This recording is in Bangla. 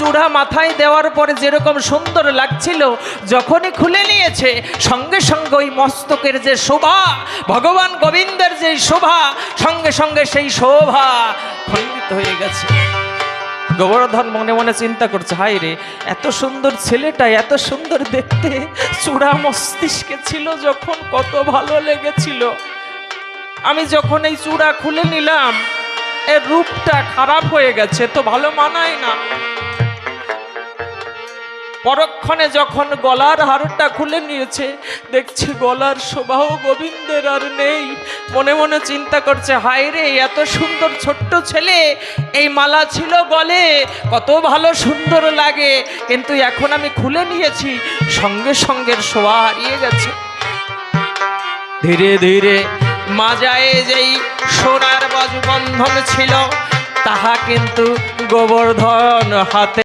চূড়া মাথায় দেওয়ার পরে যেরকম সুন্দর লাগছিল, যখনই খুলে নিয়েছে সঙ্গে সঙ্গে ওই মস্তকের যে শোভা, ভগবান গোবিন্দের যে শোভা, সঙ্গে সঙ্গে সেই শোভা খণ্ডিত হয়ে গেছে। গোবর্ধন মনে মনে চিন্তা করছে, হায় রে, এত সুন্দর ছেলেটা, এত সুন্দর দেখতে, চূড়া মস্তিষ্কে ছিল যখন কত ভালো লেগেছিল, আমি যখন এই চূড়া খুলে নিলাম এর রূপটা খারাপ হয়ে গেছে, তো ভালো মানায় না। পরক্ষণে যখন গলার হারটা খুলে নিয়েছে, দেখছি গলার শোভাও গোবিন্দের আর নেই। মনে মনে চিন্তা করছে, হায় রে, এত সুন্দর ছোট্ট ছেলে, এই মালা ছিল গলে, কত ভালো সুন্দর লাগে, কিন্তু এখন আমি খুলে নিয়েছি, সঙ্গে সঙ্গে শোভা হারিয়ে গেছে। ধীরে ধীরে মাজায় যেই সোনার বাজুবন্ধন ছিল, তাহা কিন্তু গোবর্ধন হাতে